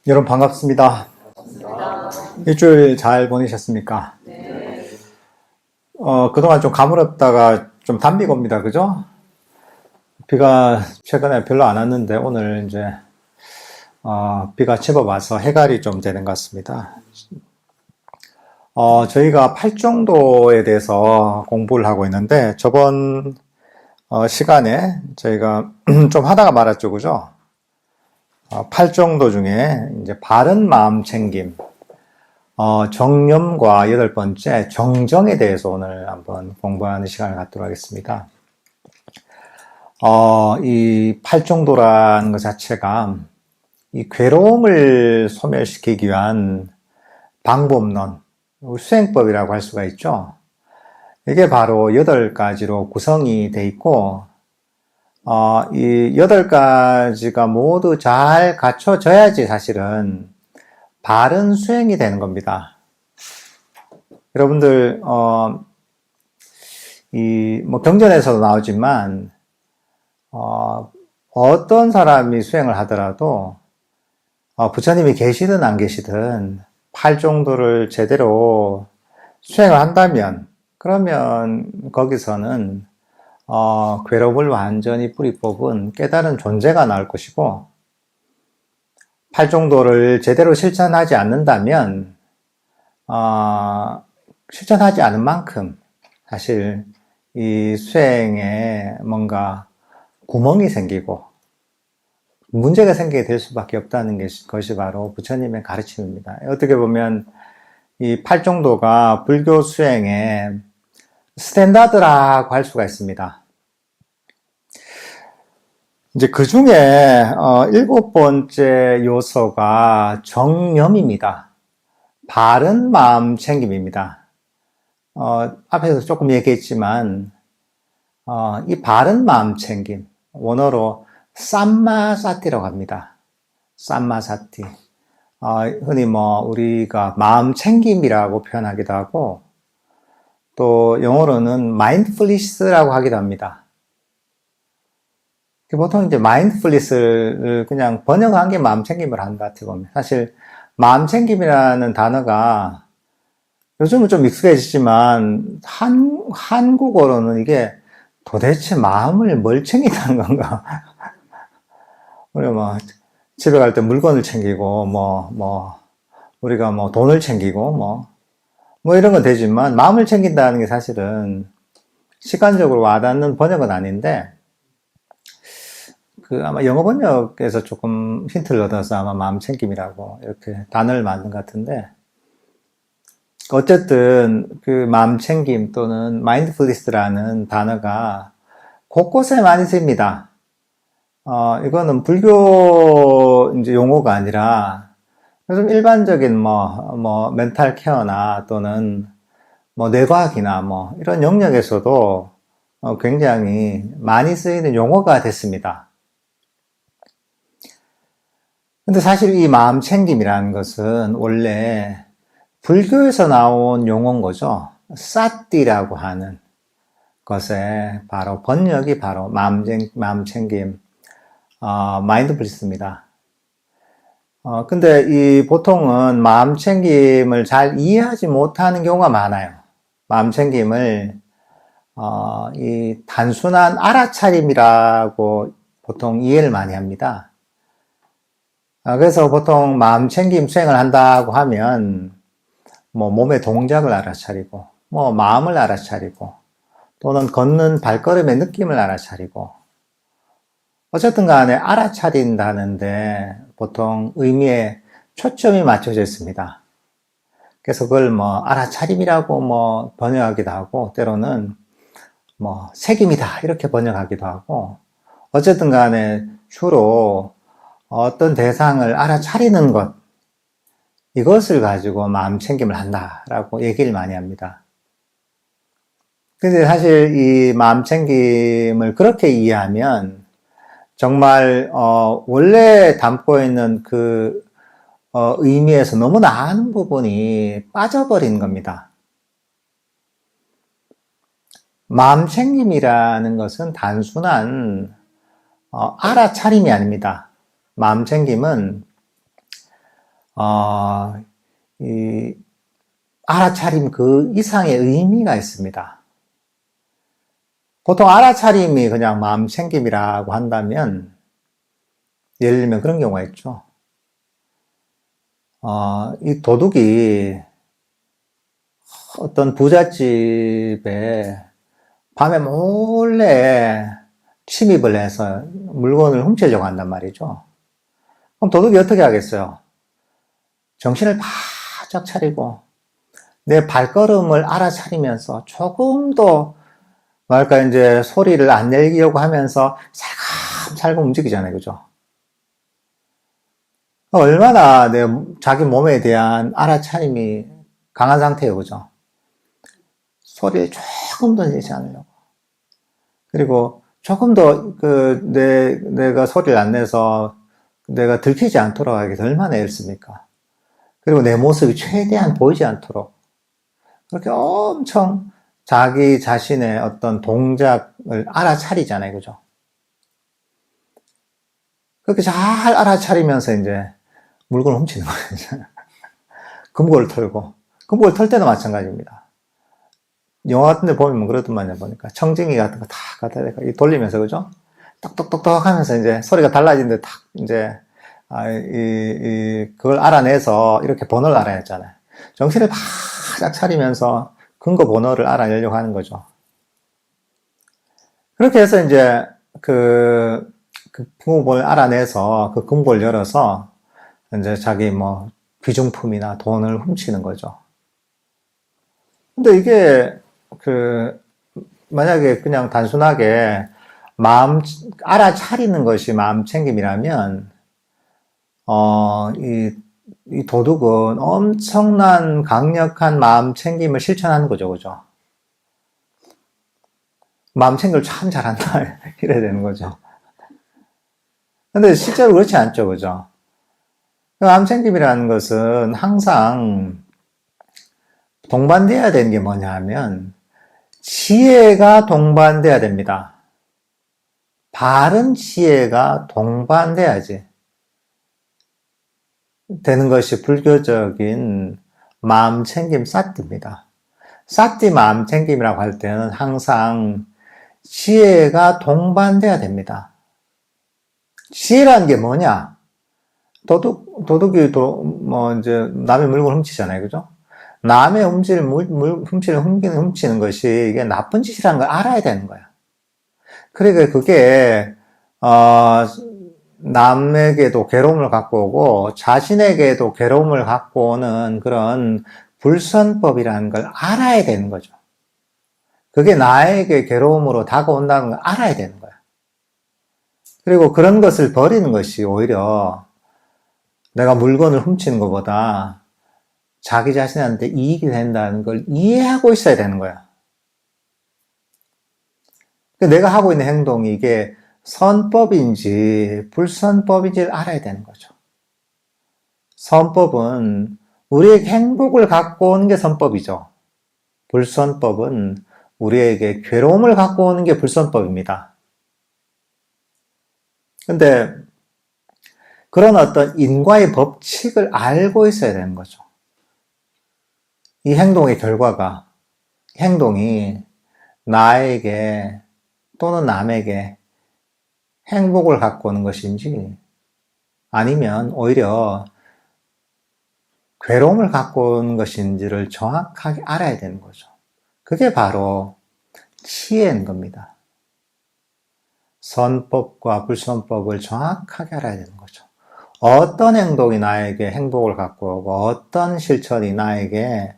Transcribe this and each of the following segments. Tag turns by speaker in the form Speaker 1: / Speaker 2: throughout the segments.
Speaker 1: 여러분 반갑습니다. 일주일 잘 보내셨습니까? 그동안 좀 가물었다가 좀 단비가 옵니다. 그죠? 비가 최근에 별로 안 왔는데 오늘 이제 비가 제법 와서 해갈이 좀 되는 것 같습니다. 저희가 팔정도에 대해서 공부를 하고 있는데 저번 시간에 저희가 좀 하다가 말았죠. 그죠? 팔정도 중에 이제 바른 마음 챙김, 정념과 여덟 번째 정정에 대해서 오늘 한번 공부하는 시간을 갖도록 하겠습니다. 이 팔정도라는 것 자체가 이 괴로움을 소멸시키기 위한 방법론, 수행법이라고 할 수가 있죠. 이게 바로 8가지로 구성이 되어 있고, 이 8가지가 모두 잘 갖춰져야지 사실은 바른 수행이 되는 겁니다. 여러분들, 뭐 경전에서도 나오지만, 어떤 사람이 수행을 하더라도, 부처님이 계시든 안 계시든, 팔정도를 제대로 수행을 한다면, 그러면 거기서는 괴로움을 완전히 뿌리 뽑은 깨달은 존재가 나올 것이고, 팔정도를 제대로 실천하지 않는다면, 실천하지 않은 만큼, 사실 이 수행에 뭔가 구멍이 생기고, 문제가 생기게 될 수밖에 없다는 것이 바로 부처님의 가르침입니다. 어떻게 보면 이 팔정도가 불교 수행의 스탠다드라고 할 수가 있습니다. 이제 그 중에 7번째 요소가 정념입니다. 바른 마음 챙김입니다. 앞에서 조금 얘기했지만 이 바른 마음 챙김, 원어로 삼마사티라고 합니다. 삼마사티. 흔히 우리가 마음 챙김이라고 표현하기도 하고, 또 영어로는 마인드풀니스라고 하기도 합니다. 보통 이제 마인드풀니스를 그냥 번역한 게 마음 챙김을 하는 것 같아요, 보면. 사실 마음 챙김이라는 단어가 요즘은 좀 익숙해지지만 한국어로는 이게 도대체 마음을 뭘 챙긴다는 건가? 우리가 집에 갈 때 물건을 챙기고 우리가 돈을 챙기고 이런 건 되지만 마음을 챙긴다는 게 사실은 시간적으로 와닿는 번역은 아닌데, 아마 영어 번역에서 조금 힌트를 얻어서 아마 마음 챙김이라고 이렇게 단어를 만든 것 같은데, 어쨌든 마음 챙김 또는 마인드풀니스라는 단어가 곳곳에 많이 쓰입니다. 이거는 불교 이제 용어가 아니라 요즘 일반적인 멘탈 케어나 또는 뇌과학이나 이런 영역에서도 굉장히 많이 쓰이는 용어가 됐습니다. 근데 사실 이 마음 챙김이라는 것은 원래 불교에서 나온 용어인 거죠. 사띠라고 하는 것에 바로 번역이 바로 마음 챙김, 마인드풀니스입니다. 근데 보통은 마음 챙김을 잘 이해하지 못하는 경우가 많아요. 마음 챙김을, 이 단순한 알아차림이라고 보통 이해를 많이 합니다. 그래서 보통 마음 챙김 수행을 한다고 하면, 몸의 동작을 알아차리고, 마음을 알아차리고, 또는 걷는 발걸음의 느낌을 알아차리고, 어쨌든 간에 알아차린다는데 보통 의미에 초점이 맞춰져 있습니다. 그래서 그걸 알아차림이라고 번역하기도 하고, 때로는 책임이다 이렇게 번역하기도 하고, 어쨌든 간에 주로 어떤 대상을 알아차리는 것, 이것을 가지고 마음 챙김을 한다라고 얘기를 많이 합니다. 근데 사실 이 마음 챙김을 그렇게 이해하면 정말 원래 담고 있는 의미에서 너무 많은 부분이 빠져버린 겁니다. 마음 챙김이라는 것은 단순한 알아차림이 아닙니다. 마음챙김은, 이, 알아차림 그 이상의 의미가 있습니다. 보통 알아차림이 그냥 마음챙김이라고 한다면, 예를 들면 그런 경우가 있죠. 이 도둑이 어떤 부잣집에 밤에 몰래 침입을 해서 물건을 훔치려고 한단 말이죠. 그럼 도둑이 어떻게 하겠어요? 정신을 바짝 차리고 내 발걸음을 알아차리면서 조금 더 뭐랄까 이제 소리를 안 내려고 하면서 살금살금 움직이잖아요. 그죠? 얼마나 내 자기 몸에 대한 알아차림이 강한 상태예요. 그죠? 소리를 조금 더 내지 않으려고. 그리고 조금 더 내가 소리를 안 내서 내가 들키지 않도록 하기 위해서 얼마나 애쓰니까. 그리고 내 모습이 최대한 보이지 않도록 그렇게 엄청 자기 자신의 어떤 동작을 알아차리잖아요. 그죠? 그렇게 잘 알아차리면서 이제 물건을 훔치는 거예요. 금고를 털고. 금고를 털 때도 마찬가지입니다. 영화 같은 데 보면 그러더만요. 보니까 청진기 같은 거 다 갖다 대고 돌리면서, 그죠? 똑똑똑똑 하면서 이제 소리가 달라지는데 탁 이제 그걸 알아내서 이렇게 번호를 알아냈잖아요. 정신을 바짝 차리면서 근거 번호를 알아내려고 하는 거죠. 그렇게 해서 이제 그 금고를 알아내서 그 금고를 열어서 이제 자기 뭐 귀중품이나 돈을 훔치는 거죠. 근데 이게 만약에 그냥 단순하게 마음 알아차리는 것이 마음 챙김이라면 이 도둑은 엄청난 강력한 마음 챙김을 실천하는 거죠. 그죠? 마음 챙김을 참 잘한다 이래야 되는 거죠. 근데 실제로 그렇지 않죠. 그죠? 마음 챙김이라는 것은 항상 동반돼야 되는 게 뭐냐 하면 지혜가 동반돼야 됩니다. 바른 지혜가 동반돼야지 되는 것이 불교적인 마음챙김 사띠입니다. 사띠 마음챙김이라고 할 때는 항상 지혜가 동반돼야 됩니다. 지혜라는 게 뭐냐? 도둑이 이제 남의 물건을 훔치잖아요. 그죠? 남의 훔치는 것이 이게 나쁜 짓이라는 걸 알아야 되는 거야. 그러니까 그게, 남에게도 괴로움을 갖고 오고, 자신에게도 괴로움을 갖고 오는 그런 불선법이라는 걸 알아야 되는 거죠. 그게 나에게 괴로움으로 다가온다는 걸 알아야 되는 거야. 그리고 그런 것을 버리는 것이 오히려 내가 물건을 훔치는 것보다 자기 자신한테 이익이 된다는 걸 이해하고 있어야 되는 거야. 내가 하고 있는 행동이 이게 선법인지 불선법인지를 알아야 되는 거죠. 선법은 우리에게 행복을 갖고 오는 게 선법이죠. 불선법은 우리에게 괴로움을 갖고 오는 게 불선법입니다. 근데 그런 어떤 인과의 법칙을 알고 있어야 되는 거죠. 이 행동의 결과가, 행동이 나에게 또는 남에게 행복을 갖고 오는 것인지 아니면 오히려 괴로움을 갖고 오는 것인지를 정확하게 알아야 되는 거죠. 그게 바로 지혜인 겁니다. 선법과 불선법을 정확하게 알아야 되는 거죠. 어떤 행동이 나에게 행복을 갖고 오고 어떤 실천이 나에게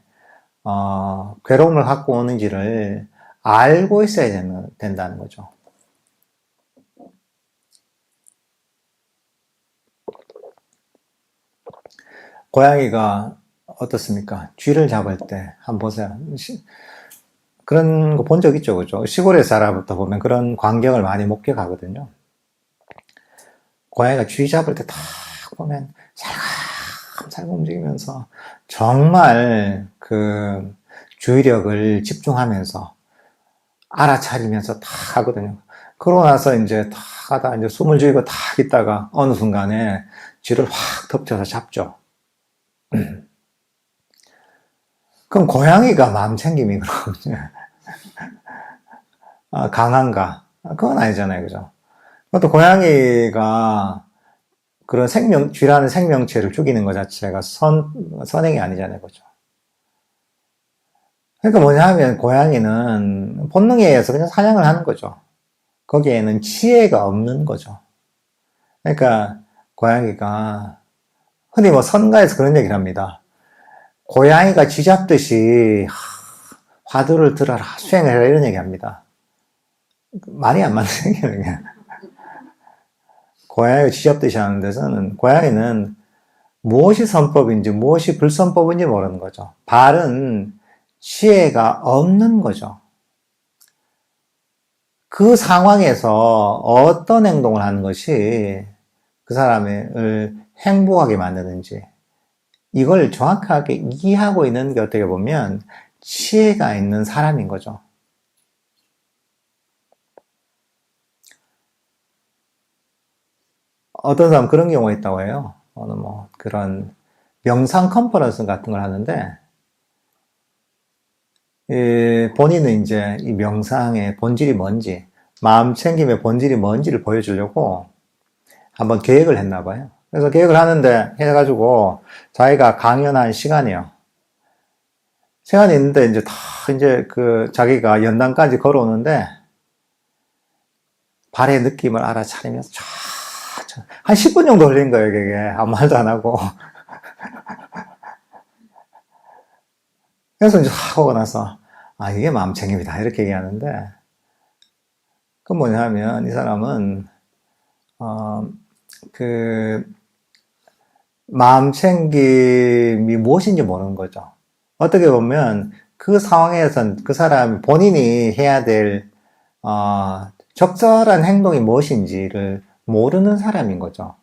Speaker 1: 괴로움을 갖고 오는지를 알고 있어야 된다는 거죠. 고양이가 어떻습니까? 쥐를 잡을 때 한번 보세요. 그런 거 본 적 있죠, 그죠? 시골에 살아부터 보면 그런 광경을 많이 목격하거든요. 고양이가 쥐 잡을 때 딱 보면 살금살금 움직이면서 정말 주의력을 집중하면서 알아차리면서 다 하거든요. 그러고 나서 이제 탁 하다 이제 숨을 죽이고 탁 있다가 어느 순간에 쥐를 확 덮쳐서 잡죠. 그럼 고양이가 마음 챙김이 그럼 강한가? 그건 아니잖아요, 그죠? 그것도 고양이가 그런 쥐라는 생명체를 죽이는 것 자체가 선행이 아니잖아요, 그죠? 그러니까 뭐냐 하면 고양이는 본능에 의해서 그냥 사냥을 하는 거죠. 거기에는 지혜가 없는 거죠. 그러니까 고양이가 흔히 뭐 선가에서 그런 얘기를 합니다. 고양이가 쥐 잡듯이 화두를 들어라, 수행해라 이런 얘기합니다. 말이 안 맞는 얘기예요. 고양이가 쥐 잡듯이 하는 데서는 고양이는 무엇이 선법인지 무엇이 불선법인지 모르는 거죠. 바른 지혜가 없는 거죠. 그 상황에서 어떤 행동을 하는 것이 그 사람을 행복하게 만드는지 이걸 정확하게 이해하고 있는 게 어떻게 보면 지혜가 있는 사람인 거죠. 어떤 사람 그런 경우가 있다고 해요. 어느 뭐 그런 명상 컨퍼런스 같은 걸 하는데 본인은 이제 이 명상의 본질이 뭔지, 마음 챙김의 본질이 뭔지를 보여주려고 한번 계획을 했나 봐요. 그래서 계획을 하는데 해가지고 자기가 강연한 시간이요. 시간이 있는데 이제 다 이제 그 자기가 연단까지 걸어오는데 발의 느낌을 알아차리면서 한 10분 정도 걸린 거예요, 그게. 아무 말도 안 하고. 그래서 이제 하고 나서, 이게 마음 챙김이다. 이렇게 얘기하는데, 그 뭐냐면, 이 사람은, 마음 챙김이 무엇인지 모르는 거죠. 어떻게 보면, 그 상황에선 그 사람이 본인이 해야 될, 적절한 행동이 무엇인지를 모르는 사람인 거죠.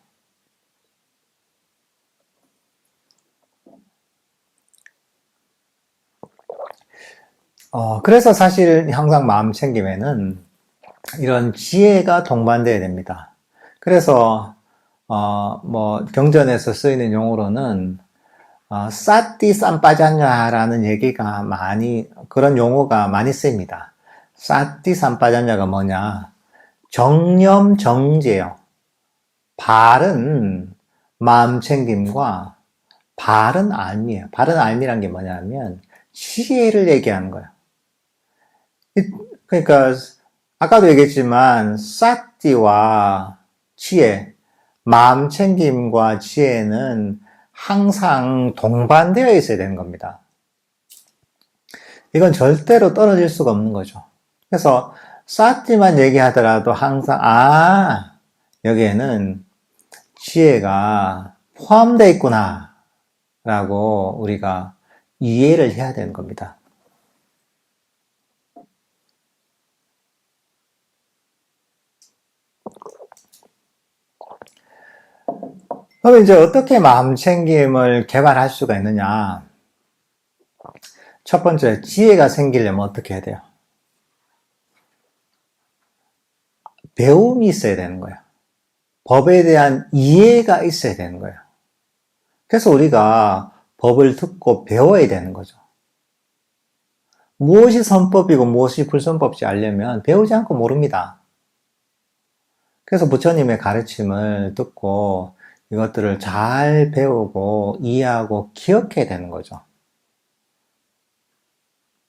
Speaker 1: 그래서 사실 항상 마음 챙김에는 이런 지혜가 동반돼야 됩니다. 그래서, 뭐, 경전에서 쓰이는 용어로는, 싸띠 쌈빠졌냐라는 얘기가 그런 용어가 많이 쓰입니다. 싸띠 쌈빠졌냐가 뭐냐? 정념 정제요. 바른 마음 챙김과 바른 알미예요. 바른 알미란 게 뭐냐면, 지혜를 얘기하는 거예요. 그러니까 아까도 얘기했지만 사띠와 지혜, 마음 챙김과 지혜는 항상 동반되어 있어야 되는 겁니다. 이건 절대로 떨어질 수가 없는 거죠. 그래서 사띠만 얘기하더라도 항상 여기에는 지혜가 포함되어 있구나 라고 우리가 이해를 해야 되는 겁니다. 그럼 이제 어떻게 마음 챙김을 개발할 수가 있느냐? 첫 번째, 지혜가 생기려면 어떻게 해야 돼요? 배움이 있어야 되는 거예요. 법에 대한 이해가 있어야 되는 거예요. 그래서 우리가 법을 듣고 배워야 되는 거죠. 무엇이 선법이고 무엇이 불선법인지 알려면 배우지 않고 모릅니다. 그래서 부처님의 가르침을 듣고 이것들을 잘 배우고 이해하고 기억해야 되는 거죠.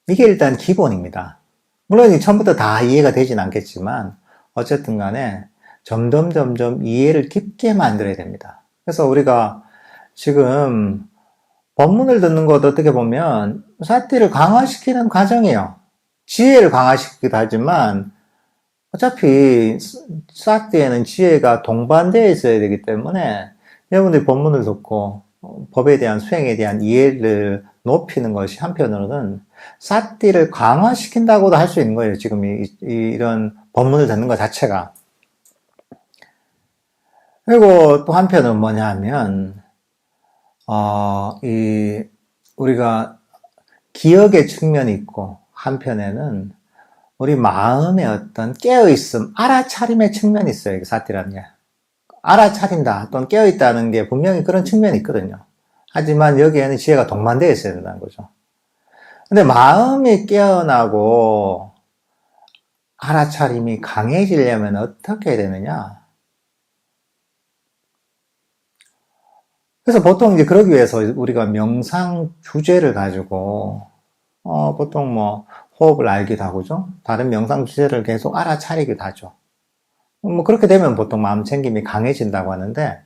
Speaker 1: 이게 일단 기본입니다. 물론 처음부터 다 이해가 되진 않겠지만 어쨌든 간에 점점 이해를 깊게 만들어야 됩니다. 그래서 우리가 지금 법문을 듣는 것도 어떻게 보면 사띠를 강화시키는 과정이에요. 지혜를 강화시키기도 하지만 어차피 사띠에는 지혜가 동반되어 있어야 되기 때문에 여러분들이 법문을 듣고 법에 대한 수행에 대한 이해를 높이는 것이 한편으로는 사띠를 강화시킨다고도 할 수 있는 거예요. 지금 이런 법문을 듣는 것 자체가. 그리고 또 한편은 뭐냐 하면 우리가 기억의 측면이 있고 한편에는 우리 마음의 어떤 깨어있음, 알아차림의 측면이 있어요. 사티라는 게. 알아차린다 또는 깨어있다는 게 분명히 그런 측면이 있거든요. 하지만 여기에는 지혜가 동반되어 있어야 된다는 거죠. 근데 마음이 깨어나고 알아차림이 강해지려면 어떻게 해야 되느냐? 그래서 보통 이제 그러기 위해서 우리가 명상 주제를 가지고, 보통 뭐, 호흡을 알기도 하고죠. 다른 명상 주제를 계속 알아차리기도 하죠. 뭐, 그렇게 되면 보통 마음 챙김이 강해진다고 하는데,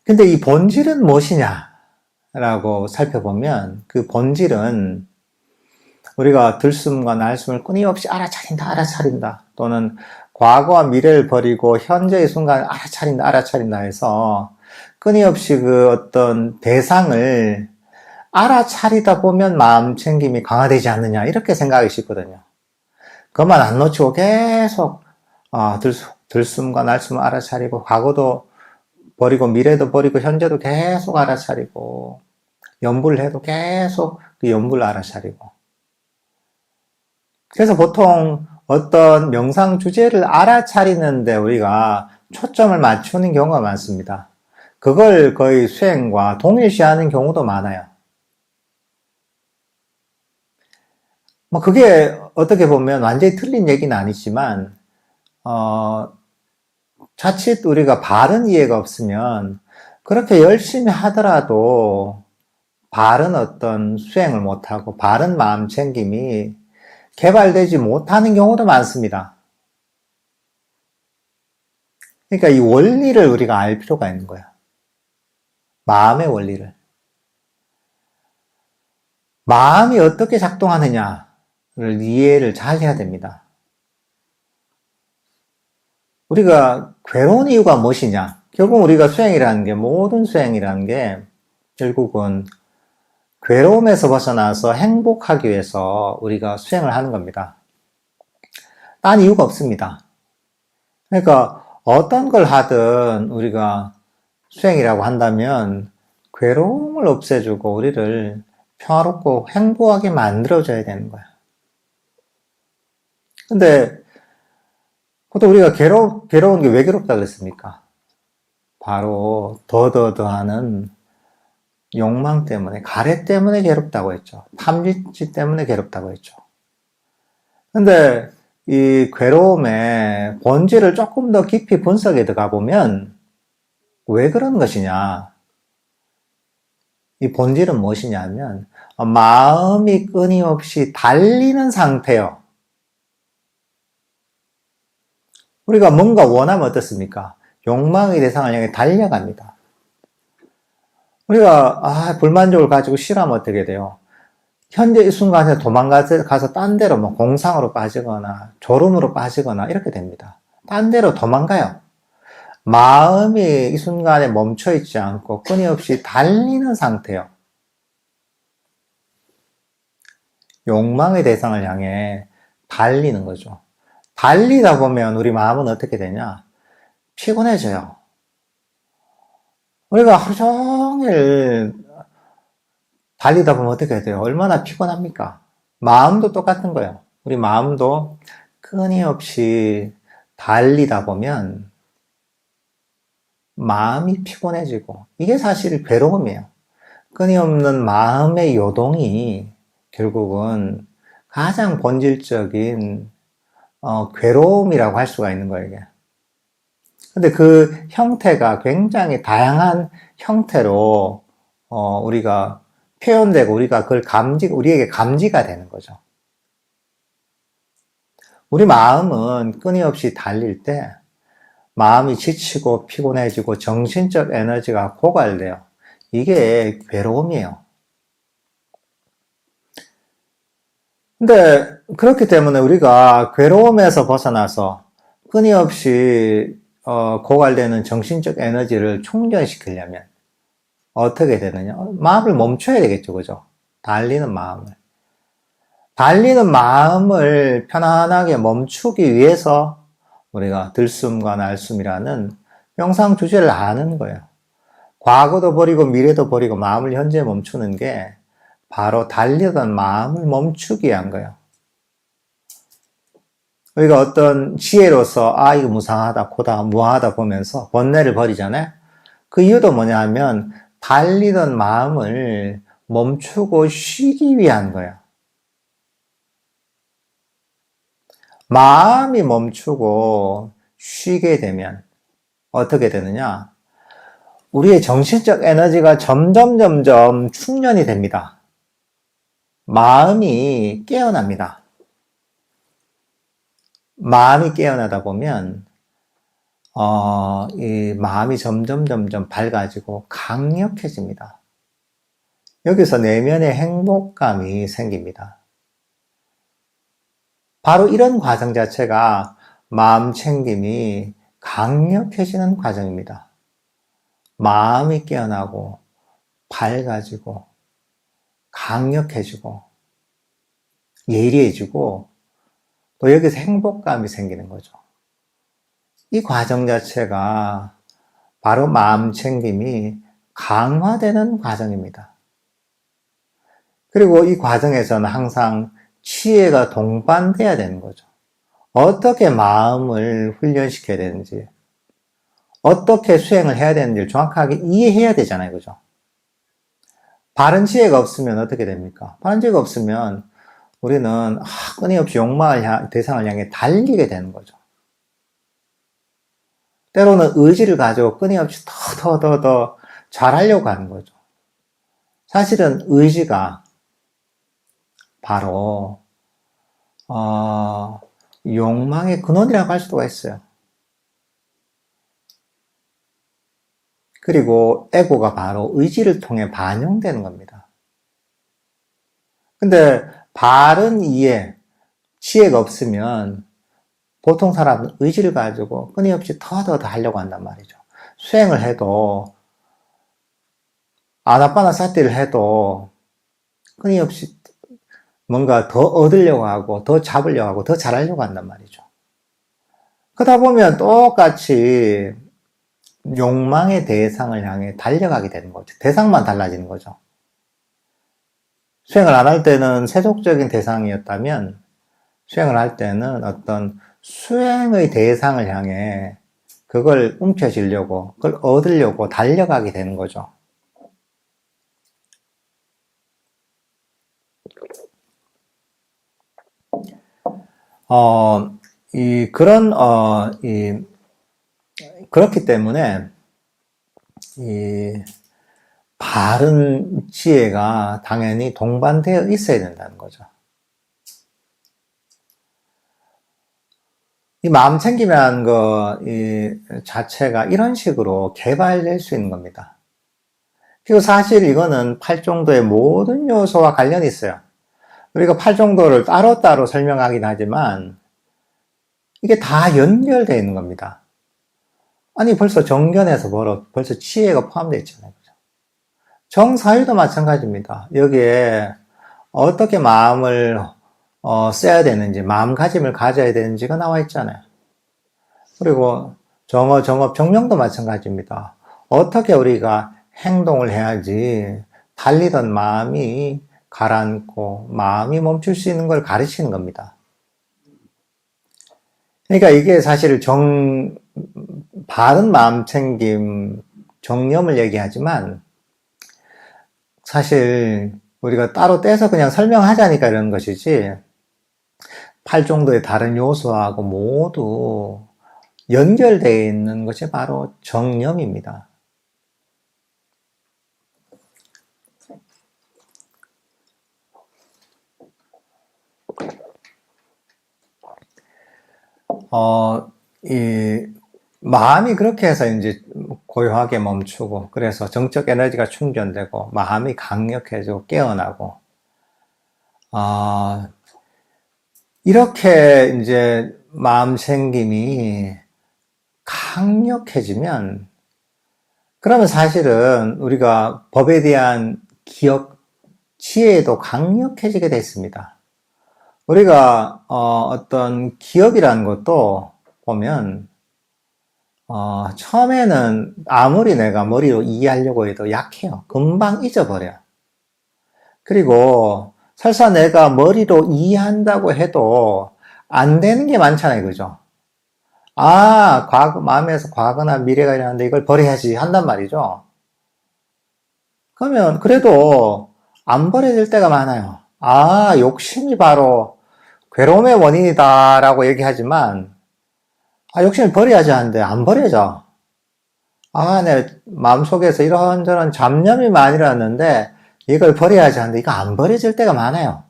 Speaker 1: 근데 이 본질은 무엇이냐라고 살펴보면, 그 본질은 우리가 들숨과 날숨을 끊임없이 알아차린다, 알아차린다. 또는 과거와 미래를 버리고 현재의 순간을 알아차린다, 알아차린다 해서 끊임없이 그 어떤 대상을 알아차리다 보면 마음 챙김이 강화되지 않느냐, 이렇게 생각이 쉽거든요. 그것만 안 놓치고 계속, 들숨과 날숨을 알아차리고, 과거도 버리고, 미래도 버리고, 현재도 계속 알아차리고, 연불을 해도 계속 그 연불을 알아차리고. 그래서 보통 어떤 명상 주제를 알아차리는데 우리가 초점을 맞추는 경우가 많습니다. 그걸 거의 수행과 동일시하는 경우도 많아요. 뭐 그게 어떻게 보면 완전히 틀린 얘기는 아니지만 자칫 우리가 바른 이해가 없으면 그렇게 열심히 하더라도 바른 어떤 수행을 못하고 바른 마음 챙김이 개발되지 못하는 경우도 많습니다. 그러니까 이 원리를 우리가 알 필요가 있는 거야. 마음의 원리를. 마음이 어떻게 작동하느냐를 이해를 잘 해야 됩니다. 우리가 괴로운 이유가 무엇이냐? 결국 우리가 수행이라는 게, 모든 수행이라는 게 결국은 괴로움에서 벗어나서 행복하기 위해서 우리가 수행을 하는 겁니다. 딴 이유가 없습니다. 그러니까 어떤 걸 하든 우리가 수행이라고 한다면 괴로움을 없애주고 우리를 평화롭고 행복하게 만들어줘야 되는 거야. 근데 보통 우리가 괴로운 게 왜 괴롭다 그랬습니까? 바로 더하는 욕망 때문에, 가래 때문에 괴롭다고 했죠. 탐진치 때문에 괴롭다고 했죠. 근데 이 괴로움의 본질을 조금 더 깊이 분석해 들어가 보면 왜 그런 것이냐? 이 본질은 무엇이냐면 마음이 끊임없이 달리는 상태요. 우리가 뭔가 원하면 어떻습니까? 욕망의 대상을 향해 달려갑니다. 우리가 불만족을 가지고 싫어하면 어떻게 돼요? 현재 이 순간에 도망가서 딴 데로 뭐 공상으로 빠지거나 졸음으로 빠지거나 이렇게 됩니다. 딴 데로 도망가요. 마음이 이 순간에 멈춰 있지 않고 끊임없이 달리는 상태요. 욕망의 대상을 향해 달리는 거죠. 달리다 보면 우리 마음은 어떻게 되냐? 피곤해져요. 우리가 하루 종일 달리다 보면 어떻게 돼요? 얼마나 피곤합니까? 마음도 똑같은 거예요. 우리 마음도 끊임없이 달리다 보면 마음이 피곤해지고, 이게 사실 괴로움이에요. 끊임없는 마음의 요동이 결국은 가장 본질적인 괴로움이라고 할 수가 있는 거예요, 이게. 근데 그 형태가 굉장히 다양한 형태로 우리가 표현되고 우리가 그걸 우리에게 감지가 되는 거죠. 우리 마음은 끊임없이 달릴 때 마음이 지치고 피곤해지고 정신적 에너지가 고갈돼요. 이게 괴로움이에요. 근데 그렇기 때문에 우리가 괴로움에서 벗어나서 끊임없이 고갈되는 정신적 에너지를 충전시키려면 어떻게 되느냐? 마음을 멈춰야 되겠죠, 그죠? 달리는 마음을 편안하게 멈추기 위해서 우리가 들숨과 날숨이라는 명상 주제를 아는 거예요. 과거도 버리고 미래도 버리고 마음을 현재에 멈추는 게 바로 달리던 마음을 멈추기 위한 거예요. 우리가 어떤 지혜로서, 아, 이거 무상하다, 고다, 무하다 보면서 번뇌를 버리잖아요? 그 이유도 뭐냐 하면, 달리던 마음을 멈추고 쉬기 위한 거예요. 마음이 멈추고 쉬게 되면 어떻게 되느냐? 우리의 정신적 에너지가 점점 충전이 됩니다. 마음이 깨어납니다. 마음이 깨어나다 보면 이 마음이 점점 밝아지고 강력해집니다. 여기서 내면의 행복감이 생깁니다. 바로 이런 과정 자체가 마음 챙김이 강력해지는 과정입니다. 마음이 깨어나고 밝아지고 강력해지고 예리해지고 또 여기서 행복감이 생기는 거죠. 이 과정 자체가 바로 마음 챙김이 강화되는 과정입니다. 그리고 이 과정에서는 항상 지혜가 동반돼야 되는 거죠. 어떻게 마음을 훈련시켜야 되는지, 어떻게 수행을 해야 되는지를 정확하게 이해해야 되잖아요. 그죠? 바른 지혜가 없으면 어떻게 됩니까? 바른 지혜가 없으면 우리는 끊임없이 대상을 향해 달리게 되는 거죠. 때로는 의지를 가지고 끊임없이 더 잘하려고 하는 거죠. 사실은 의지가 바로 욕망의 근원이라고 할 수가 있어요. 그리고 에고가 바로 의지를 통해 반영되는 겁니다. 근데 바른 이해, 지혜가 없으면 보통 사람은 의지를 가지고 끊임없이 더 하려고 한단 말이죠. 수행을 해도 아나빠나사티를 해도 끊임없이 뭔가 더 얻으려고 하고 더 잡으려고 하고 더 잘하려고 한단 말이죠. 그러다 보면 똑같이 욕망의 대상을 향해 달려가게 되는 거죠. 대상만 달라지는 거죠. 수행을 안 할 때는 세속적인 대상이었다면 수행을 할 때는 어떤 수행의 대상을 향해 그걸 움켜쥐려고 그걸 얻으려고 달려가게 되는 거죠. 그렇기 때문에 이 바른 지혜가 당연히 동반되어 있어야 된다는 거죠. 이 마음 챙김이라는 이 자체가 이런 식으로 개발될 수 있는 겁니다. 그리고 사실 이거는 팔종도의 모든 요소와 관련이 있어요. 우리가 팔종도를 따로따로 설명하긴 하지만 이게 다 연결되어 있는 겁니다. 아니 벌써 정견에서 벌써 지혜가 포함되어 있잖아요. 정사유도 마찬가지입니다. 여기에 어떻게 마음을 써야 되는지, 마음가짐을 가져야 되는지가 나와 있잖아요. 그리고 정어, 정업, 정명도 마찬가지입니다. 어떻게 우리가 행동을 해야지 달리던 마음이 가라앉고 마음이 멈출 수 있는 걸 가르치는 겁니다. 그러니까 이게 사실 바른 마음 챙김, 정념을 얘기하지만 사실 우리가 따로 떼서 그냥 설명하자니까 이런 것이지 팔종도의 다른 요소하고 모두 연결되어 있는 것이 바로 정념입니다. 이 마음이 그렇게 해서 이제 고요하게 멈추고, 그래서 정적 에너지가 충전되고, 마음이 강력해지고, 깨어나고, 이렇게 이제 마음 챙김이 강력해지면, 그러면 사실은 우리가 법에 대한 기억, 지혜도 강력해지게 됐습니다. 우리가 어떤 기억이라는 것도 보면 처음에는 아무리 내가 머리로 이해하려고 해도 약해요. 금방 잊어버려요. 그리고 설사 내가 머리로 이해한다고 해도 안 되는 게 많잖아요. 그죠? 마음에서 과거나 미래가 일어나는데 이걸 버려야지 한단 말이죠. 그러면 그래도 안 버려질 때가 많아요. 욕심이 바로 괴로움의 원인이다라고 얘기하지만, 욕심을 버려야지 하는데 안 버려져. 내 마음속에서 이런저런 잡념이 많이 일어났는데 이걸 버려야지 하는데 이거 안 버려질 때가 많아요.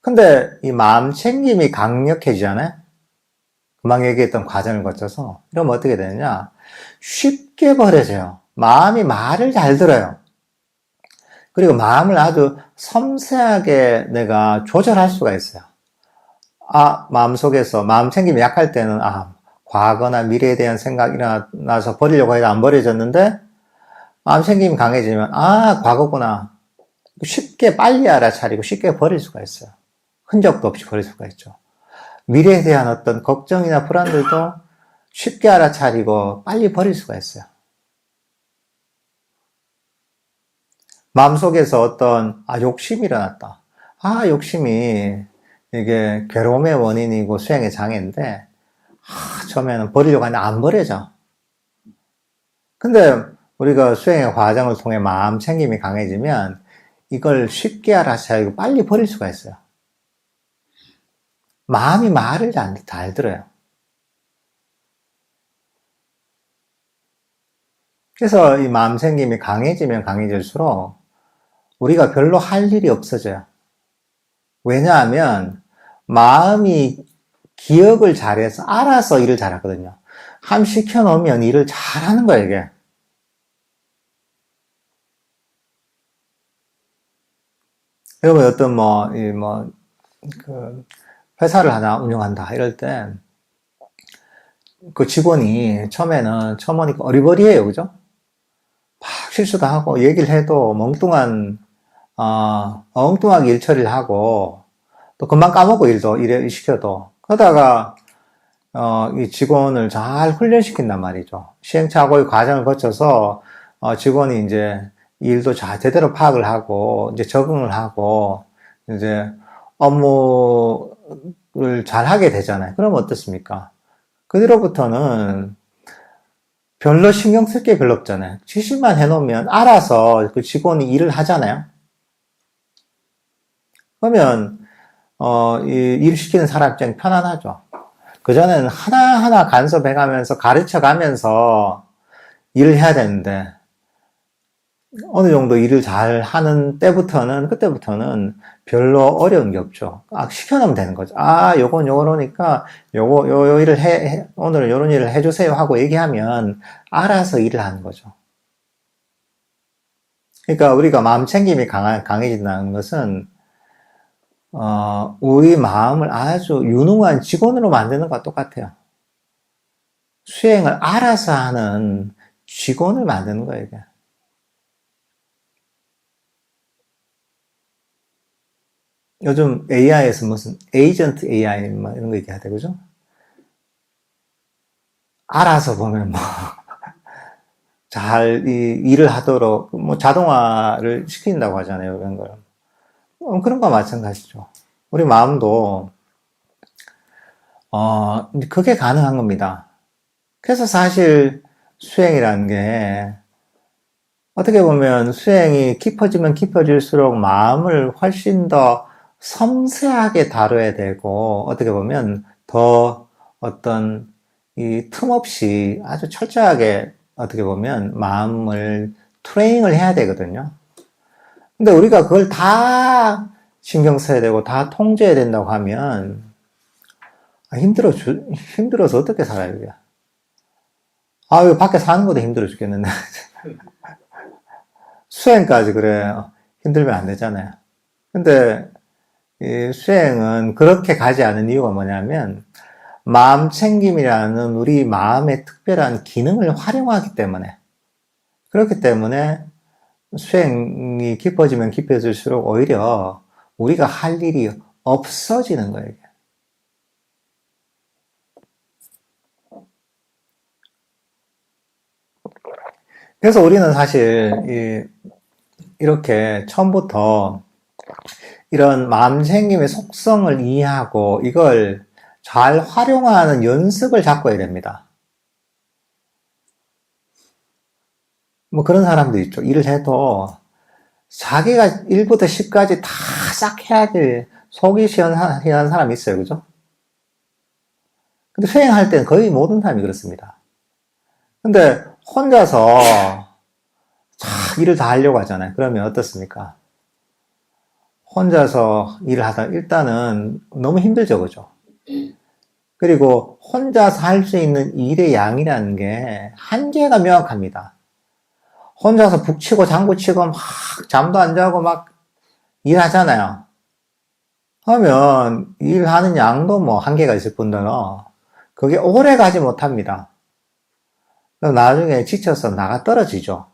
Speaker 1: 근데 이 마음 챙김이 강력해지잖아요? 금방 얘기했던 과정을 거쳐서. 이러면 어떻게 되느냐? 쉽게 버려져요. 마음이 말을 잘 들어요. 그리고 마음을 아주 섬세하게 내가 조절할 수가 있어요. 마음속에서 마음 챙김이 약할 때는 과거나 미래에 대한 생각이 일어나서 버리려고 해도 안 버려졌는데 마음 챙김이 강해지면 과거구나. 쉽게 빨리 알아차리고 쉽게 버릴 수가 있어요. 흔적도 없이 버릴 수가 있죠. 미래에 대한 어떤 걱정이나 불안들도 쉽게 알아차리고 빨리 버릴 수가 있어요. 마음속에서 어떤 욕심이 일어났다. 욕심이 이게 괴로움의 원인이고 수행의 장애인데 처음에는 버리려고 하는데 안 버려져. 근데 우리가 수행의 과정을 통해 마음 챙김이 강해지면 이걸 쉽게 알아차리고 빨리 버릴 수가 있어요. 마음이 말을 잘 들어요. 그래서 이 마음 챙김이 강해지면 강해질수록 우리가 별로 할 일이 없어져요. 왜냐하면 마음이 기억을 잘해서 알아서 일을 잘하거든요. 함 시켜놓으면 일을 잘하는 거예요, 이게. 여러분 어떤 회사를 하나 운영한다 이럴 때 그 직원이 처음에는 처음 오니까 어리버리해요, 그죠? 막 실수도 하고 얘기를 해도 엉뚱하게 일 처리를 하고 또 금방 까먹고 일을 시켜도 그러다가 이 직원을 잘 훈련시킨단 말이죠. 시행착오의 과정을 거쳐서 직원이 이제 일도 잘 제대로 파악을 하고 이제 적응을 하고 이제 업무를 잘 하게 되잖아요. 그럼 어떻습니까? 그 뒤로부터는 별로 신경 쓸 게 별로 없잖아요. 지시만 해놓으면 알아서 그 직원이 일을 하잖아요. 그러면 일 시키는 사람 입장이 편안하죠. 그전에는 하나하나 간섭해가면서 가르쳐가면서 일을 해야 되는데 어느 정도 일을 잘 하는 그때부터는 별로 어려운 게 없죠. 시켜놓으면 되는 거죠. 요건 요러니까 요 일을 오늘은 요런 일을 해주세요 하고 얘기하면 알아서 일을 하는 거죠. 그러니까 우리가 마음 챙김이 강해진다는 것은 우리 마음을 아주 유능한 직원으로 만드는 것과 똑같아요. 수행을 알아서 하는 직원을 만드는 거예요, 이게. 요즘 AI에서 무슨 에이전트 AI 이런 거 얘기하대, 그죠? 알아서 보면 잘 일을 하도록 자동화를 시킨다고 하잖아요, 이런 걸. 그런 거와 마찬가지죠. 우리 마음도 그게 가능한 겁니다. 그래서 사실 수행이라는 게 어떻게 보면 수행이 깊어지면 깊어질수록 마음을 훨씬 더 섬세하게 다뤄야 되고 어떻게 보면 더 어떤 이 틈 없이 아주 철저하게 어떻게 보면 마음을 트레이닝을 해야 되거든요. 근데 우리가 그걸 다 신경 써야 되고 다 통제해야 된다고 하면 힘들어서 어떻게 살아요, 이게. 이거 밖에 사는 것도 힘들어 죽겠는데. 수행까지 그래. 힘들면 안 되잖아요. 근데 이 수행은 그렇게 가지 않은 이유가 뭐냐면 마음 챙김이라는 우리 마음의 특별한 기능을 활용하기 때문에 그렇기 때문에 수행이 깊어지면 깊어질수록 오히려 우리가 할 일이 없어지는 거예요. 그래서 우리는 사실 이렇게 처음부터 이런 마음챙김의 속성을 이해하고 이걸 잘 활용하는 연습을 잡고 해야 됩니다. 뭐 그런 사람도 있죠. 일을 해도 자기가 1부터 10까지 다 싹 해야지 속이 시원한 사람이 있어요. 그죠? 근데 수행할 때는 거의 모든 사람이 그렇습니다. 근데 혼자서 일을 다 하려고 하잖아요. 그러면 어떻습니까? 혼자서 일을 하다 일단은 너무 힘들죠. 그죠? 그리고 혼자서 할 수 있는 일의 양이라는 게 한계가 명확합니다. 혼자서 북치고 장구치고 막 잠도 안 자고 막 일하잖아요. 그러면 일하는 양도 뭐 한계가 있을 뿐더러 그게 오래 가지 못합니다. 나중에 지쳐서 나가 떨어지죠.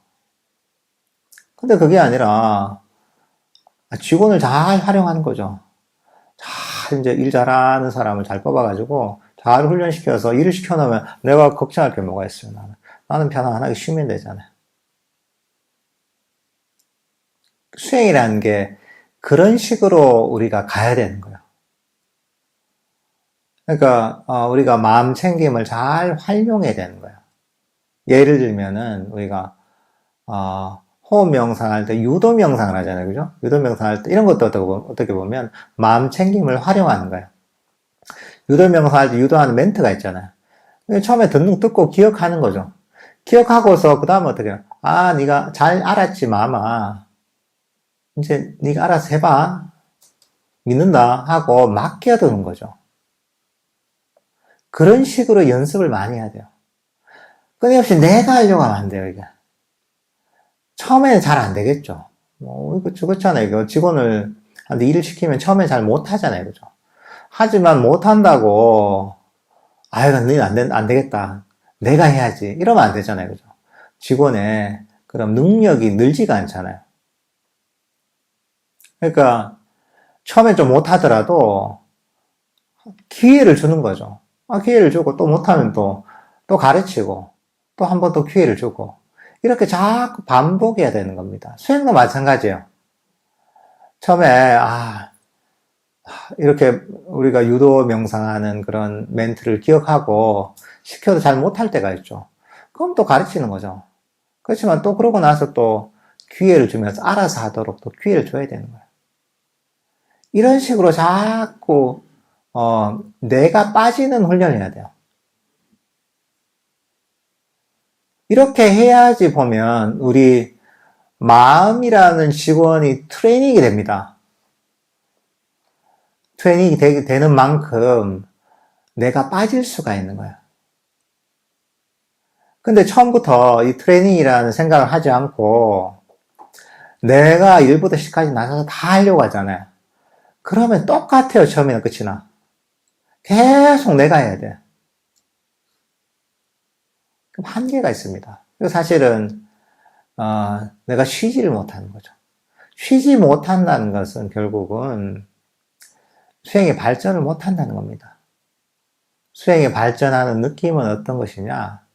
Speaker 1: 근데 그게 아니라 직원을 잘 활용하는 거죠. 잘 이제 일 잘하는 사람을 잘 뽑아가지고 잘 훈련시켜서 일을 시켜놓으면 내가 걱정할 게 뭐가 있어요. 나는 편안하게 쉬면 되잖아요. 수행이라는 게 그런 식으로 우리가 가야 되는 거예요. 그러니까 우리가 마음 챙김을 잘 활용해야 되는 거예요. 예를 들면은 우리가 호흡 명상할 때 유도 명상을 하잖아요. 그죠? 유도 명상할 때 이런 것도 어떻게 보면 마음 챙김을 활용하는 거예요. 유도 명상할 때 유도하는 멘트가 있잖아요. 처음에 듣고 기억하는 거죠. 기억하고서 그 다음에 어떻게 해요? 네가 잘 알았지 마마. 이제 네가 알아서 해봐. 믿는다 하고 맡겨두는 거죠. 그런 식으로 연습을 많이 해야 돼요. 끊임없이 내가 하려고 하면 안 돼요, 이게. 처음에는 잘 안 되겠죠. 그렇잖아요. 이거 직원을 한테 일을 시키면 처음에 잘 못하잖아요. 그죠? 하지만 못한다고, 너는 안 되겠다. 내가 해야지. 이러면 안 되잖아요. 그죠? 직원의 그런 능력이 늘지가 않잖아요. 그러니까, 처음에 좀 못하더라도 기회를 주는 거죠. 기회를 주고 또 못하면 또 가르치고 또 한 번 또 기회를 주고 이렇게 자꾸 반복해야 되는 겁니다. 수행도 마찬가지예요. 처음에 이렇게 우리가 유도 명상하는 그런 멘트를 기억하고 시켜도 잘 못할 때가 있죠. 그럼 또 가르치는 거죠. 그렇지만 또 그러고 나서 또 기회를 주면서 알아서 하도록 또 기회를 줘야 되는 거예요. 이런 식으로 자꾸 내가 빠지는 훈련을 해야 돼요. 이렇게 해야지 보면 우리 마음이라는 직원이 트레이닝이 됩니다. 트레이닝이 되는 만큼 내가 빠질 수가 있는 거예요. 근데 처음부터 이 트레이닝이라는 생각을 하지 않고 내가 1부터 10까지 나서서 다 하려고 하잖아요. 그러면 똑같아요. 처음이나 끝이나. 계속 내가 해야 돼. 그럼 한계가 있습니다. 그리고 사실은 내가 쉬지를 못하는 거죠. 쉬지 못한다는 것은 결국은 수행의 발전을 못한다는 겁니다. 수행의 발전하는 느낌은 어떤 것이냐?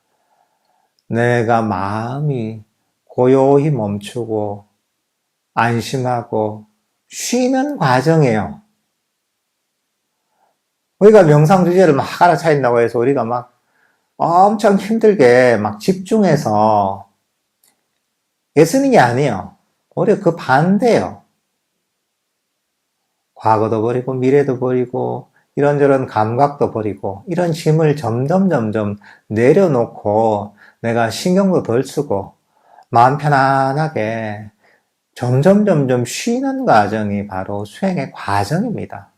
Speaker 1: 내가 마음이 고요히 멈추고 안심하고 쉬는 과정이에요. 우리가 명상 주제를 막 알아차린다고 해서 우리가 막 엄청 힘들게 막 집중해서 애쓰는 게 아니에요. 오히려 그 반대예요. 과거도 버리고 미래도 버리고 이런저런 감각도 버리고 이런 짐을 점점 내려놓고 내가 신경도 덜 쓰고 마음 편안하게 점점 쉬는 과정이 바로 수행의 과정입니다.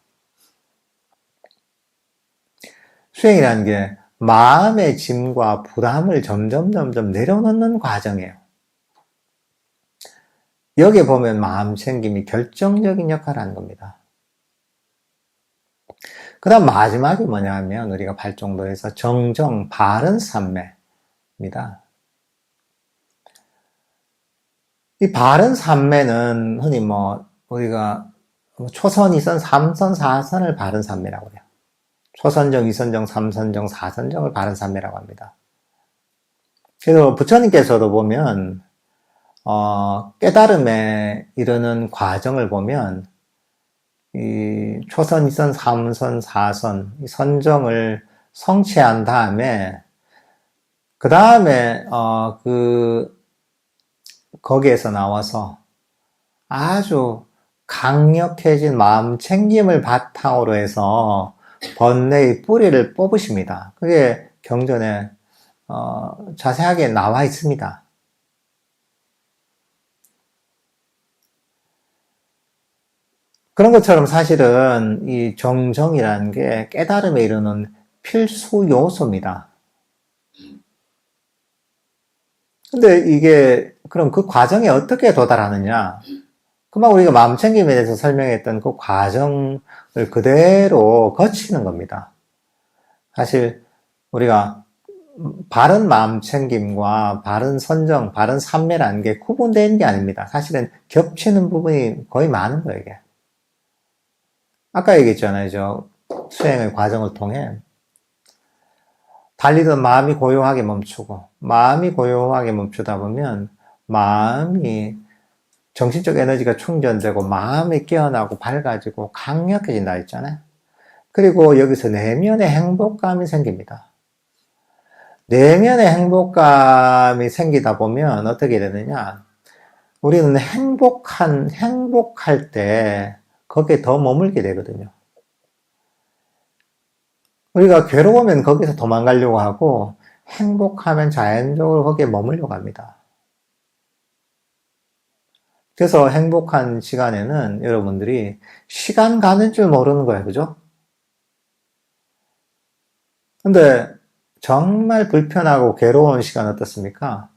Speaker 1: 수행이라는 게 마음의 짐과 부담을 점점 내려놓는 과정이에요. 여기에 보면 마음 챙김이 결정적인 역할을 하는 겁니다. 그 다음 마지막이 뭐냐면 우리가 발정도에서 정정, 바른 삼매입니다. 이 바른 삼매는 흔히 우리가 초선, 2선, 3선, 4선을 바른 삼매라고 해요. 초선정, 2선정, 3선정, 4선정을 바른 삼매라고 합니다. 그래서 부처님께서도 보면 깨달음에 이르는 과정을 보면 이 초선, 2선, 3선, 4선 이 선정을 성취한 다음에 그 다음에 거기에서 나와서 아주 강력해진 마음 챙김을 바탕으로 해서 번뇌의 뿌리를 뽑으십니다. 그게 경전에 자세하게 나와 있습니다. 그런 것처럼 사실은 이 정정이라는 게 깨달음에 이르는 필수 요소입니다. 근데 이게 그럼 그 과정에 어떻게 도달하느냐? 금방 우리가 마음챙김에 대해서 설명했던 그 과정을 그대로 거치는 겁니다. 사실 우리가 바른 마음챙김과 바른 선정, 바른 삼매라는 게 구분되는 게 아닙니다. 사실은 겹치는 부분이 거의 많은 거예요, 이게. 아까 얘기했잖아요. 저 수행의 과정을 통해 달리던 마음이 고요하게 멈추고 마음이 고요하게 멈추다 보면 마음이 정신적 에너지가 충전되고 마음이 깨어나고 밝아지고 강력해진다 했잖아요. 그리고 여기서 내면의 행복감이 생깁니다. 내면의 행복감이 생기다 보면 어떻게 되느냐? 우리는 행복할 때 거기에 더 머물게 되거든요. 우리가 괴로우면 거기서 도망가려고 하고 행복하면 자연적으로 거기에 머물려고 합니다. 그래서 행복한 시간에는 여러분들이 시간 가는 줄 모르는 거예요. 그죠? 근데 정말 불편하고 괴로운 시간 어떻습니까?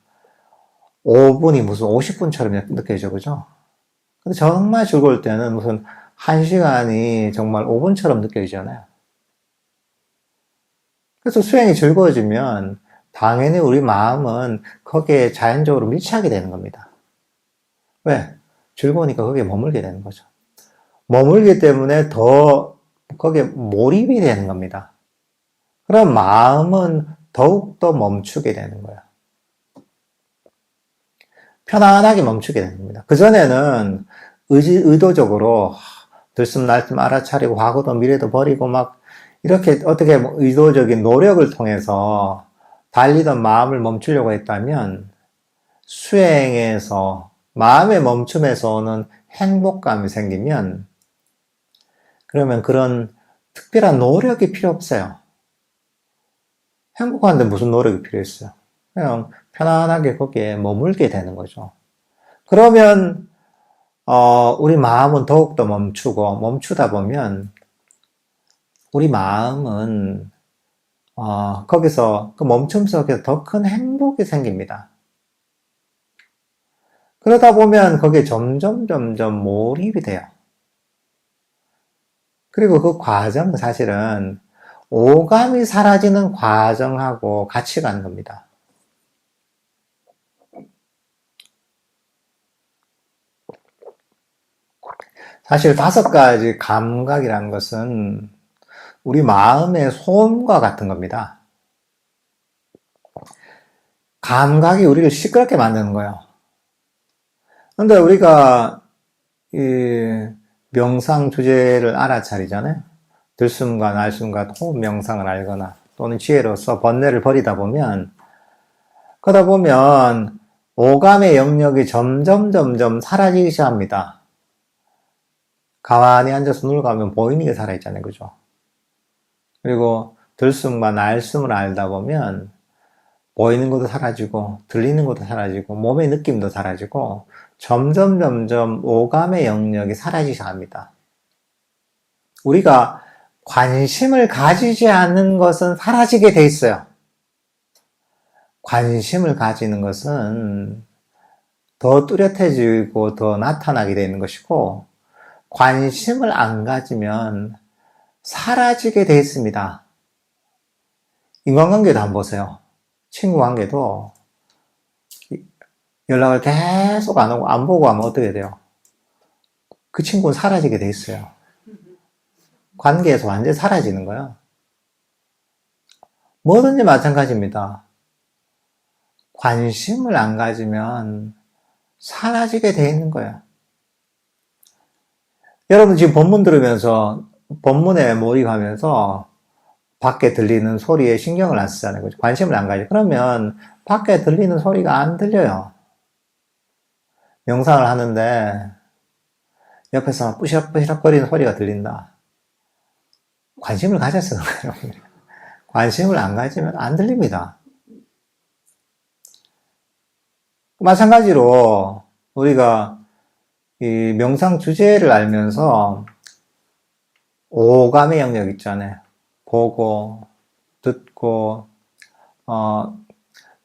Speaker 1: 5분이 무슨 50분처럼 느껴지죠. 그죠? 근데 정말 즐거울 때는 무슨 1시간이 정말 5분처럼 느껴지잖아요. 그래서 수행이 즐거워지면 당연히 우리 마음은 거기에 자연적으로 밀착이 되는 겁니다. 왜? 즐거우니까 거기에 머물게 되는 거죠. 머물기 때문에 더 거기에 몰입이 되는 겁니다. 그럼 마음은 더욱더 멈추게 되는 거예요. 편안하게 멈추게 되는 겁니다. 그전에는 의도적으로 들숨날숨 알아차리고 과거도 미래도 버리고 막 이렇게 어떻게 의도적인 노력을 통해서 달리던 마음을 멈추려고 했다면 수행에서 마음의 멈춤에서 오는 행복감이 생기면 그러면 그런 특별한 노력이 필요 없어요. 행복한데 무슨 노력이 필요했어요? 그냥 편안하게 거기에 머물게 되는 거죠. 그러면 우리 마음은 더욱더 멈추다 보면 우리 마음은 거기서 그 멈춤 속에서 더 큰 행복이 생깁니다. 그러다 보면 거기에 점점 몰입이 돼요. 그리고 그 과정은 사실은 오감이 사라지는 과정하고 같이 가는 겁니다. 사실 5가지 감각이라는 것은 우리 마음의 소음과 같은 겁니다. 감각이 우리를 시끄럽게 만드는 거예요. 근데 우리가 이 명상 주제를 알아차리잖아요. 들숨과 날숨과 호흡 명상을 알거나 또는 지혜로서 번뇌를 버리다 보면 그러다 보면 오감의 영역이 점점 사라지기 시작합니다. 가만히 앉아서 눈을 감으면 보이는 게 살아있잖아요. 그죠? 그리고 들숨과 날숨을 알다 보면 보이는 것도 사라지고 들리는 것도 사라지고 몸의 느낌도 사라지고 점점 오감의 영역이 사라지기 시작합니다. 우리가 관심을 가지지 않는 것은 사라지게 돼 있어요. 관심을 가지는 것은 더 뚜렷해지고 더 나타나게 되는 것이고 관심을 안 가지면 사라지게 돼 있습니다. 인간관계도 한번 보세요. 친구 관계도 연락을 계속 안 하고 안 보고 하면 어떻게 돼요? 그 친구는 사라지게 돼 있어요. 관계에서 완전히 사라지는 거예요. 뭐든지 마찬가지입니다. 관심을 안 가지면 사라지게 돼 있는 거예요. 여러분 지금 본문 들으면서 본문에 몰입하면서 밖에 들리는 소리에 신경을 안 쓰잖아요. 그죠? 관심을 안 가죠. 그러면 밖에 들리는 소리가 안 들려요. 명상을 하는데 옆에서 뿌시락뿌시락거리는 소리가 들린다. 관심을 가져야 쓰는 거예요. 관심을 안 가지면 안 들립니다. 마찬가지로 우리가 이 명상 주제를 알면서 오감의 영역 있잖아요. 보고, 듣고,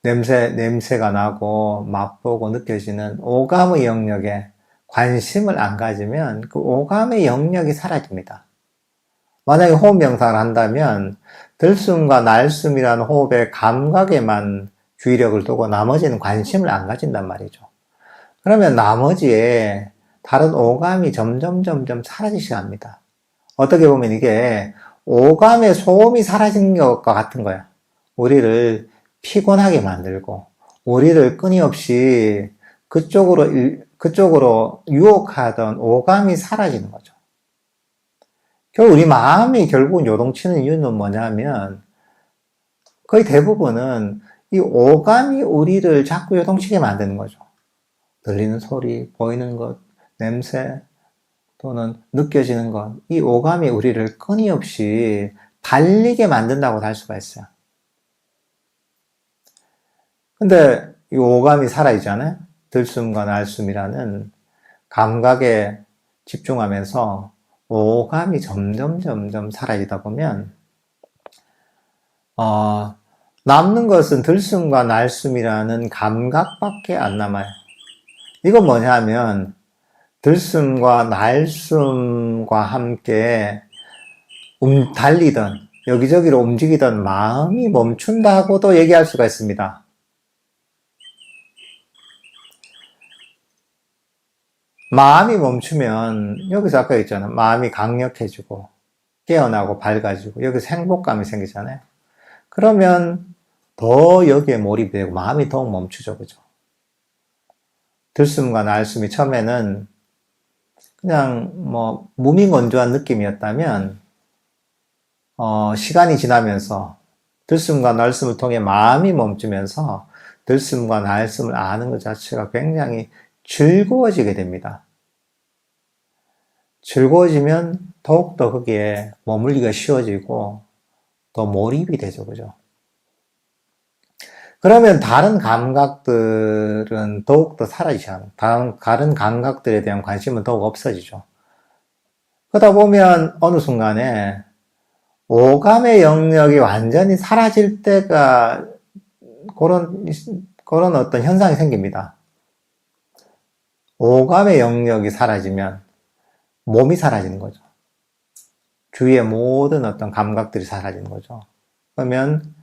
Speaker 1: 냄새가 나고, 맛보고 느껴지는 오감의 영역에 관심을 안 가지면 그 오감의 영역이 사라집니다. 만약에 호흡 명상을 한다면 들숨과 날숨이라는 호흡의 감각에만 주의력을 두고 나머지는 관심을 안 가진단 말이죠. 그러면 나머지에 다른 오감이 점점 사라지기 시작합니다. 어떻게 보면 이게 오감의 소음이 사라진 것과 같은 거야. 우리를 피곤하게 만들고 우리를 끊임없이 그쪽으로 유혹하던 오감이 사라지는 거죠. 결국 우리 마음이 결국은 요동치는 이유는 뭐냐면 거의 대부분은 이 오감이 우리를 자꾸 요동치게 만드는 거죠. 들리는 소리, 보이는 것, 냄새, 또는 느껴지는 것, 이 오감이 우리를 끊임없이 달리게 만든다고 할 수가 있어요. 근데 이 오감이 사라지잖아요. 들숨과 날숨이라는 감각에 집중하면서 오감이 점점 사라지다 보면 남는 것은 들숨과 날숨이라는 감각밖에 안 남아요. 이건 뭐냐 하면 들숨과 날숨과 함께 달리던 여기저기로 움직이던 마음이 멈춘다고도 얘기할 수가 있습니다. 마음이 멈추면 여기서 아까 했잖아요. 마음이 강력해지고 깨어나고 밝아지고 여기서 행복감이 생기잖아요. 그러면 더 여기에 몰입이 되고 마음이 더욱 멈추죠. 그죠? 들숨과 날숨이 처음에는 그냥 무미건조한 느낌이었다면 시간이 지나면서 들숨과 날숨을 통해 마음이 멈추면서 들숨과 날숨을 아는 것 자체가 굉장히 즐거워지게 됩니다. 즐거워지면 더욱더 거기에 머물기가 쉬워지고 더 몰입이 되죠. 그죠? 그러면 다른 감각들은 더욱더 사라지죠. 다른 감각들에 대한 관심은 더욱 없어지죠. 그러다 보면 어느 순간에 오감의 영역이 완전히 사라질 때가 그런 어떤 현상이 생깁니다. 오감의 영역이 사라지면 몸이 사라지는 거죠. 주위의 모든 어떤 감각들이 사라지는 거죠. 그러면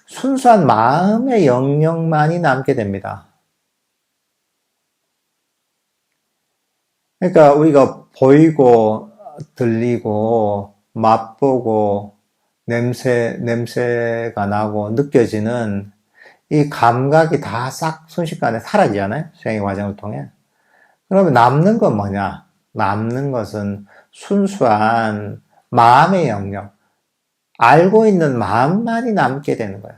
Speaker 1: 순수한 마음의 영역만이 남게 됩니다. 그러니까 우리가 보이고 들리고 맛보고 냄새가 나고 느껴지는 이 감각이 다 싹 순식간에 사라지잖아요. 수행의 과정을 통해. 그러면 남는 건 뭐냐? 남는 것은 순수한 마음의 영역, 알고 있는 마음만이 남게 되는 거예요.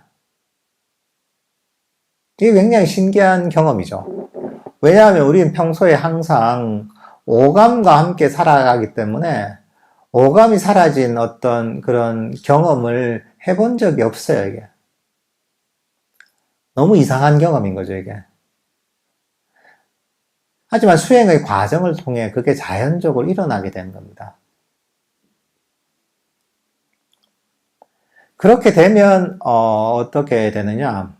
Speaker 1: 이게 굉장히 신기한 경험이죠. 왜냐하면 우리는 평소에 항상 오감과 함께 살아가기 때문에 오감이 사라진 어떤 그런 경험을 해본 적이 없어요, 이게. 너무 이상한 경험인 거죠, 이게. 하지만 수행의 과정을 통해 그게 자연적으로 일어나게 되는 겁니다. 그렇게 되면 어떻게 되느냐?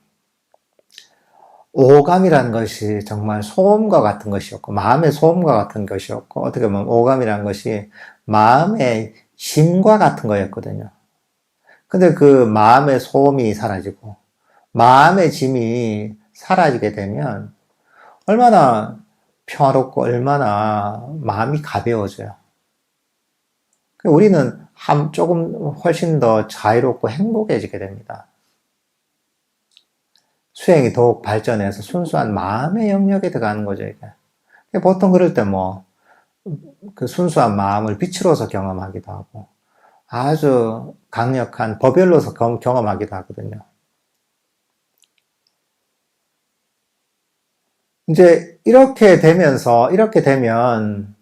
Speaker 1: 오감이라는 것이 정말 소음과 같은 것이었고 마음의 소음과 같은 것이었고 어떻게 보면 오감이라는 것이 마음의 짐과 같은 거였거든요. 근데 그 마음의 소음이 사라지고 마음의 짐이 사라지게 되면 얼마나 평화롭고 얼마나 마음이 가벼워져요. 우리는 조금 훨씬 더 자유롭고 행복해지게 됩니다. 수행이 더욱 발전해서 순수한 마음의 영역에 들어가는 거죠, 이게. 보통 그럴 때 그 순수한 마음을 빛으로서 경험하기도 하고 아주 강력한 법열로서 경험하기도 하거든요. 이제 이렇게 되면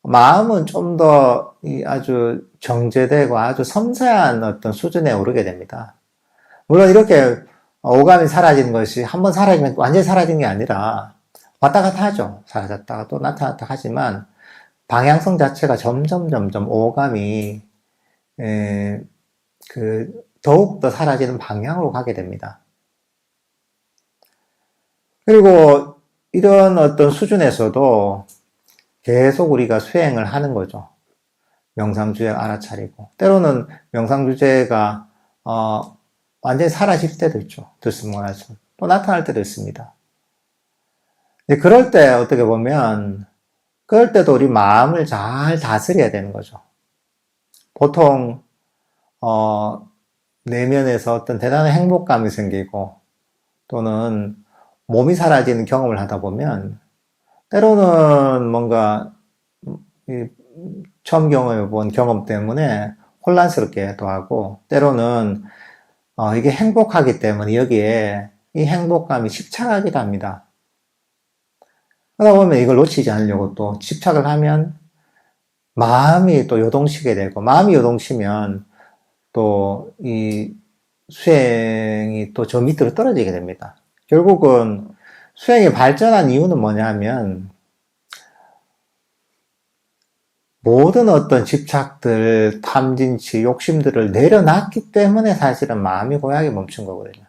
Speaker 1: 마음은 좀 더 아주 정제되고 아주 섬세한 어떤 수준에 오르게 됩니다. 물론 이렇게 오감이 사라지는 것이 한번 사라지면 완전히 사라진 게 아니라 왔다 갔다 하죠. 사라졌다가 또 나타났다 하지만 방향성 자체가 점점 오감이 더욱더 사라지는 방향으로 가게 됩니다. 그리고 이런 어떤 수준에서도 계속 우리가 수행을 하는 거죠. 명상주의를 알아차리고. 때로는 명상주의가, 완전히 사라질 때도 있죠. 들숨날숨. 또 나타날 때도 있습니다. 그럴 때 어떻게 보면, 그럴 때도 우리 마음을 잘 다스려야 되는 거죠. 보통, 내면에서 어떤 대단한 행복감이 생기고, 또는 몸이 사라지는 경험을 하다 보면, 때로는 뭔가, 처음 경험해본 경험 때문에 혼란스럽기도 하고, 때로는, 이게 행복하기 때문에 여기에 이 행복감이 집착하기도 합니다. 그러다 보면 이걸 놓치지 않으려고 또 집착을 하면 마음이 또 요동치게 되고, 마음이 요동치면 또 이 수행이 또 저 밑으로 떨어지게 됩니다. 결국은 수행이 발전한 이유는 뭐냐면, 모든 어떤 집착들, 탐진치, 욕심들을 내려놨기 때문에 사실은 마음이 고약하게 멈춘 거거든요.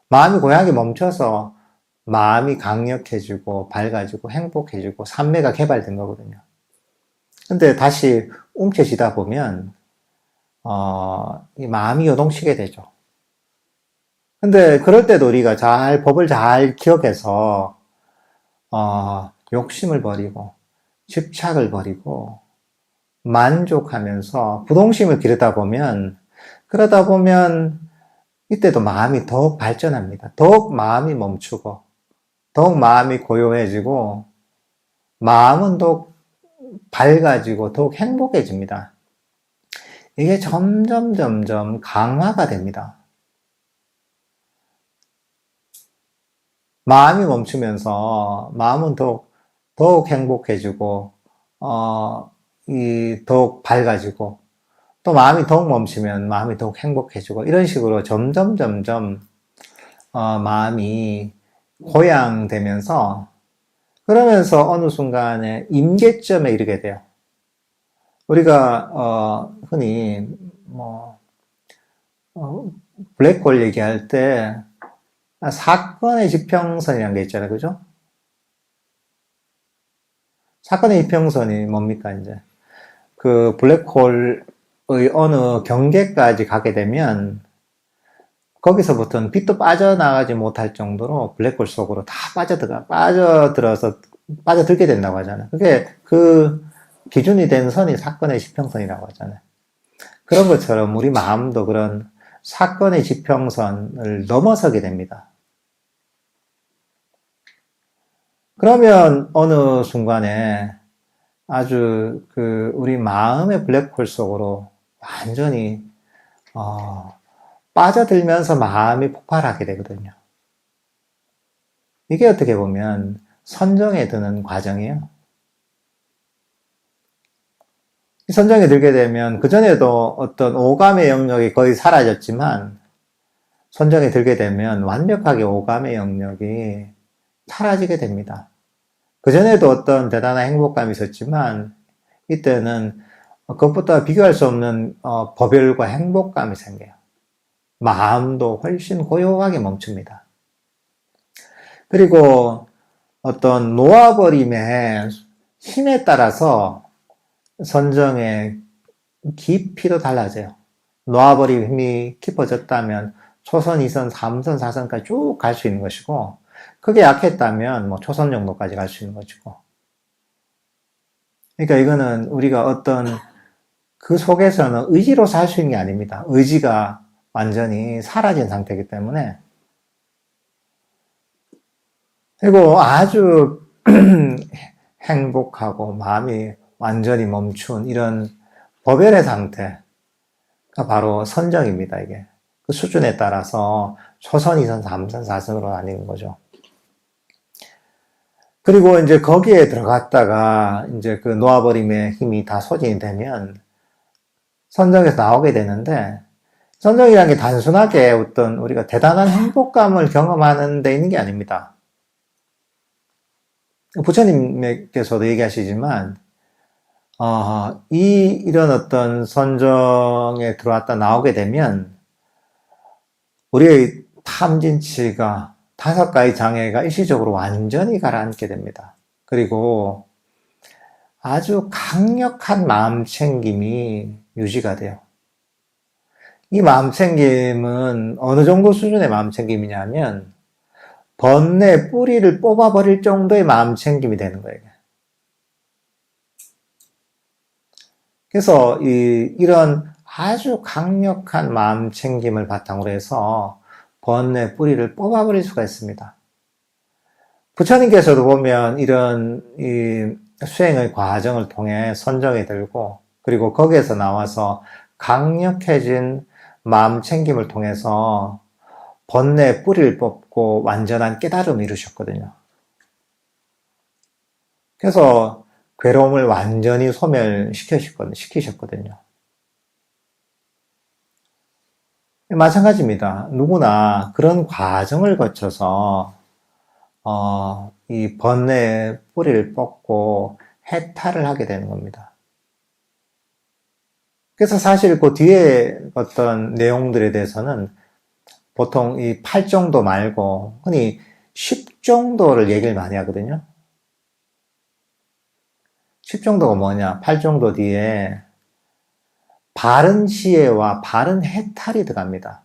Speaker 1: 마음이 고약하게 멈춰서 마음이 강력해지고 밝아지고 행복해지고 삼매가 개발된 거거든요. 근데 다시 움켜쥐다 보면 이 마음이 요동치게 되죠. 근데 그럴 때도 우리가 법을 잘 기억해서 욕심을 버리고 집착을 버리고 만족하면서 부동심을 그러다 보면 이때도 마음이 더욱 발전합니다. 더욱 마음이 멈추고 더욱 마음이 고요해지고 마음은 더욱 밝아지고 더욱 행복해집니다. 이게 점점 강화가 됩니다. 마음이 멈추면서 마음은 더욱 행복해지고 더욱 밝아지고 또 마음이 더욱 멈추면 마음이 더욱 행복해지고 이런 식으로 점점 마음이 고양되면서 그러면서 어느 순간에 임계점에 이르게 돼요. 우리가 흔히 블랙홀 얘기할 때 사건의 지평선이라는 게 있잖아요. 그죠? 사건의 지평선이 뭡니까, 이제? 그 블랙홀의 어느 경계까지 가게 되면 거기서부터는 빛도 빠져나가지 못할 정도로 블랙홀 속으로 다 빠져들게 된다고 하잖아요. 그게 그 기준이 된 선이 사건의 지평선이라고 하잖아요. 그런 것처럼 우리 마음도 그런 사건의 지평선을 넘어서게 됩니다. 그러면 어느 순간에 아주 우리 마음의 블랙홀 속으로 완전히 빠져들면서 마음이 폭발하게 되거든요. 이게 어떻게 보면 선정에 드는 과정이에요. 이 선정에 들게 되면 그전에도 어떤 오감의 영역이 거의 사라졌지만 선정에 들게 되면 완벽하게 오감의 영역이 사라지게 됩니다. 그전에도 어떤 대단한 행복감이 있었지만 이때는 그것보다 비교할 수 없는 법열과 행복감이 생겨요. 마음도 훨씬 고요하게 멈춥니다. 그리고 어떤 놓아버림의 힘에 따라서 선정의 깊이도 달라져요. 놓아버림 힘이 깊어졌다면 초선, 2선, 3선, 4선까지 쭉 갈 수 있는 것이고 그게 약했다면 초선 정도까지 갈 수 있는 것이고 그러니까 이거는 우리가 어떤 그 속에서는 의지로 살 수 있는 게 아닙니다. 의지가 완전히 사라진 상태이기 때문에 그리고 아주 행복하고 마음이 완전히 멈춘 이런 법열의 상태가 바로 선정입니다, 이게. 그 수준에 따라서 초선, 2선, 3선, 4선으로 나뉘는 거죠. 그리고 이제 거기에 들어갔다가 이제 그 놓아버림의 힘이 다 소진이 되면 선정에서 나오게 되는데, 선정이라는 게 단순하게 어떤 우리가 대단한 행복감을 경험하는 데 있는 게 아닙니다. 부처님께서도 얘기하시지만, 이런 어떤 선정에 들어왔다 나오게 되면, 우리의 탐진치가 5가지 장애가 일시적으로 완전히 가라앉게 됩니다. 그리고 아주 강력한 마음 챙김이 유지가 돼요. 이 마음 챙김은 어느 정도 수준의 마음 챙김이냐면 번뇌 뿌리를 뽑아버릴 정도의 마음 챙김이 되는 거예요. 그래서 이런 아주 강력한 마음 챙김을 바탕으로 해서 번뇌 뿌리를 뽑아버릴 수가 있습니다. 부처님께서도 보면 이런 수행의 과정을 통해 선정에 들고 그리고 거기에서 나와서 강력해진 마음 챙김을 통해서 번뇌 뿌리를 뽑고 완전한 깨달음을 이루셨거든요. 그래서 괴로움을 완전히 소멸시키셨거든요. 마찬가지입니다. 누구나 그런 과정을 거쳐서 이 번뇌의 뿌리를 뽑고 해탈을 하게 되는 겁니다. 그래서 사실 그 뒤에 어떤 내용들에 대해서는 보통 이 8정도 말고 흔히 10정도를 얘기를 많이 하거든요. 10정도가 뭐냐? 8정도 뒤에 바른 지혜와 바른 해탈이 들어갑니다.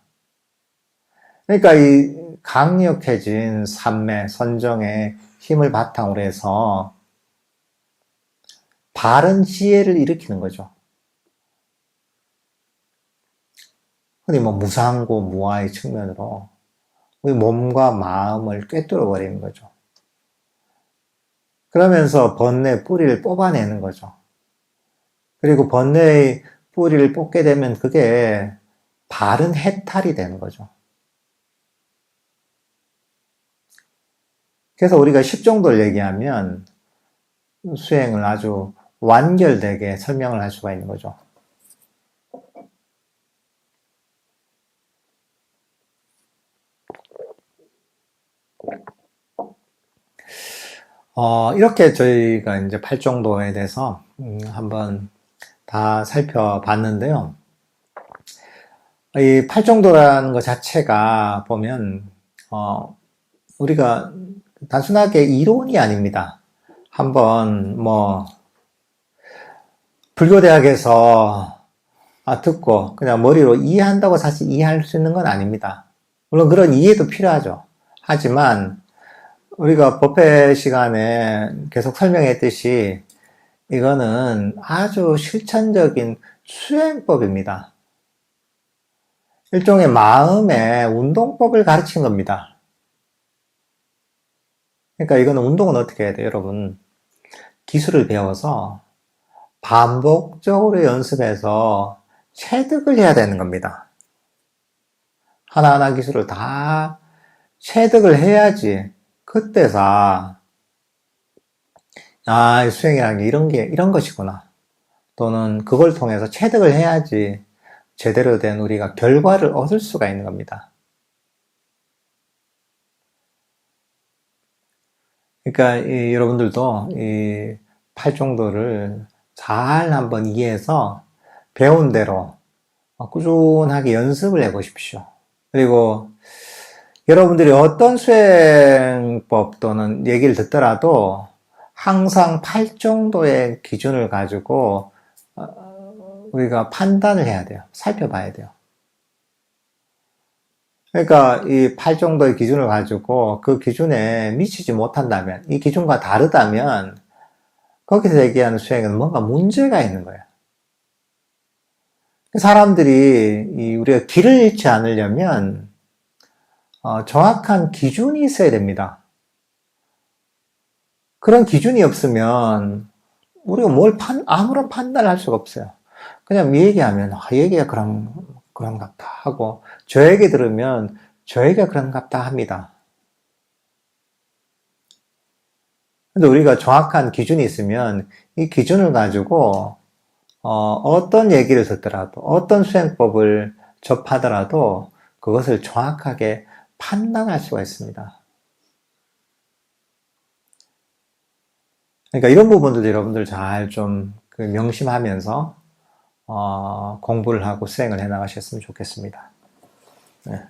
Speaker 1: 그러니까 이 강력해진 삼매, 선정의 힘을 바탕으로 해서 바른 지혜를 일으키는 거죠. 흔히 무상고 무아의 측면으로 우리 몸과 마음을 꿰뚫어 버리는 거죠. 그러면서 번뇌 뿌리를 뽑아내는 거죠. 그리고 번뇌의 뿌리를 뽑게 되면 그게 바른 해탈이 되는 거죠. 그래서 우리가 10정도를 얘기하면 수행을 아주 완결되게 설명을 할 수가 있는 거죠. 이렇게 저희가 이제 8정도에 대해서 한번 다 살펴봤는데요. 이 8정도라는 것 자체가 보면 우리가 단순하게 이론이 아닙니다. 한번 불교대학에서 듣고 그냥 머리로 이해한다고 사실 이해할 수 있는 건 아닙니다. 물론 그런 이해도 필요하죠. 하지만 우리가 법회 시간에 계속 설명했듯이 이거는 아주 실천적인 수행법입니다. 일종의 마음의 운동법을 가르친 겁니다. 그러니까 이거는 운동은 어떻게 해야 돼요, 여러분? 기술을 배워서 반복적으로 연습해서 체득을 해야 되는 겁니다. 하나하나 기술을 다 체득을 해야지 그때서 수행이라는 게 이런 것이구나. 또는 그걸 통해서 체득을 해야지 제대로 된 우리가 결과를 얻을 수가 있는 겁니다. 그러니까 여러분들도 이 8정도를 잘 한번 이해해서 배운 대로 꾸준하게 연습을 해 보십시오. 그리고 여러분들이 어떤 수행법 또는 얘기를 듣더라도 항상 8정도의 기준을 가지고 우리가 판단을 해야 돼요. 살펴봐야 돼요. 그러니까 이 8정도의 기준을 가지고 그 기준에 미치지 못한다면, 이 기준과 다르다면 거기서 얘기하는 수행은 뭔가 문제가 있는 거예요. 사람들이 우리가 길을 잃지 않으려면 정확한 기준이 있어야 됩니다. 그런 기준이 없으면 우리가 아무런 판단을 할 수가 없어요. 그냥 얘기하면, 얘기가 그런갑다 하고, 저 얘기 들으면, 저 얘기가 그런갑다 합니다. 근데 우리가 정확한 기준이 있으면, 이 기준을 가지고, 어떤 얘기를 듣더라도, 어떤 수행법을 접하더라도, 그것을 정확하게 판단할 수가 있습니다. 그러니까 이런 부분들도 여러분들 잘 좀 명심하면서 공부를 하고 수행을 해 나가셨으면 좋겠습니다. 네.